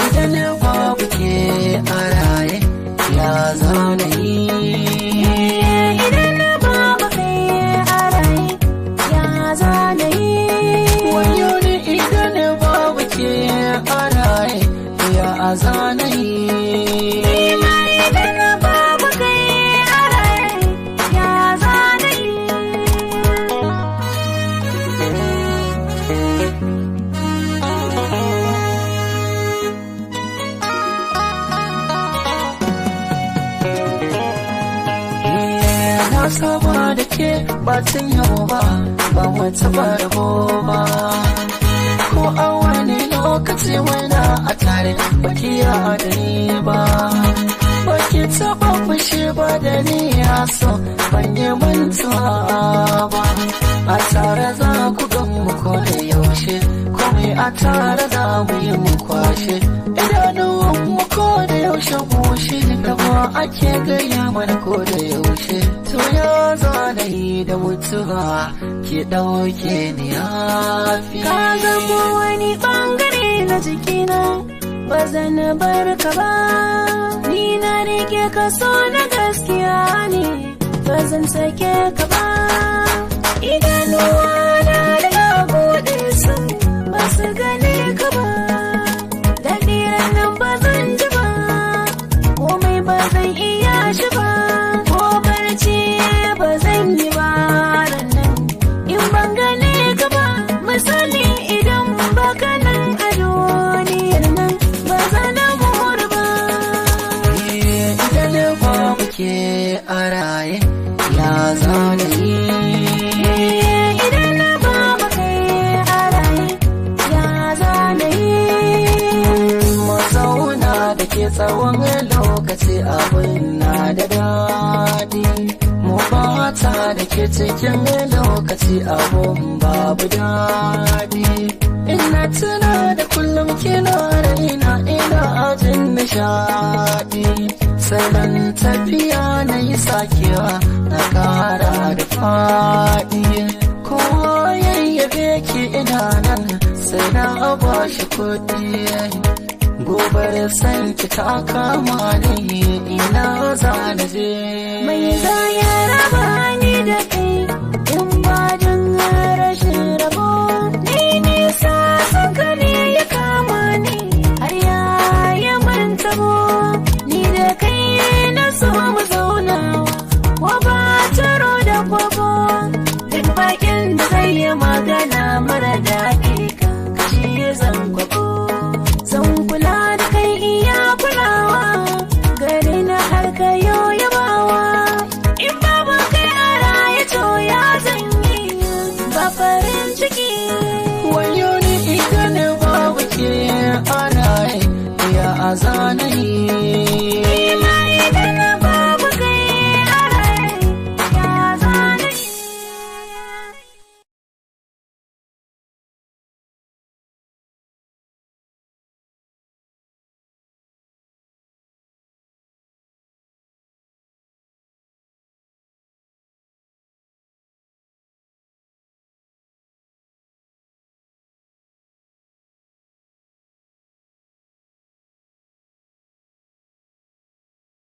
Idan babu ke a raye ya zana yi. Idan babu kai a raye ya zana yi. Wayo ne idan babu ke a raye ya zana yi. Idan babu kai a raye ya zana yi. Na saba da ke batun yau ba wata ba rabo ba. Ko a wani lokaci wani a tare baki ya da ni ba. Baki taɓa fushi ba da ni ya so ban yi mantuwa ba. A tare za ku gan mu ko da yaushe, komai a tare za mu yi mu kwashe. Idanuwan mu ko da yaushe bushe, da ba ake gaya mana ko da yaushe. To ya zana yi da mutuwa ki ɗauke ni yafi. Ka zamo wani ɓangare na jikina, ba zan bar ka ba. Ni na rike ka so na gaskiya ne, ba zan sake ka ba. Idanuwa na da buɗe su, ba su gane ka ba. Daɗiyar nan ba zan ji ba, komai ba zan iya shi ba. Ko barci ba zan yi ba nan, in ban gane ka ba. Misali idan baka nan a duniyar nan, ba zan muru ba. Idan babu ke a raye ya zana yi. Idan babu kai a raye ya zana yi. Mu zauna da ke tsawon lokaci abin na da daɗi. Mu bata da ke cikin lokaci abun babu daɗi. Ina tuna da kullum kina raina ina jin nishaɗi. Sannan tafiya na yi sakewa na ƙara da faɗi. Kowa yayyabe ki ina nan sai na ba shi kuɗi. Gobar san ki ta kama ni ina za na je. Mai za ya raba ni da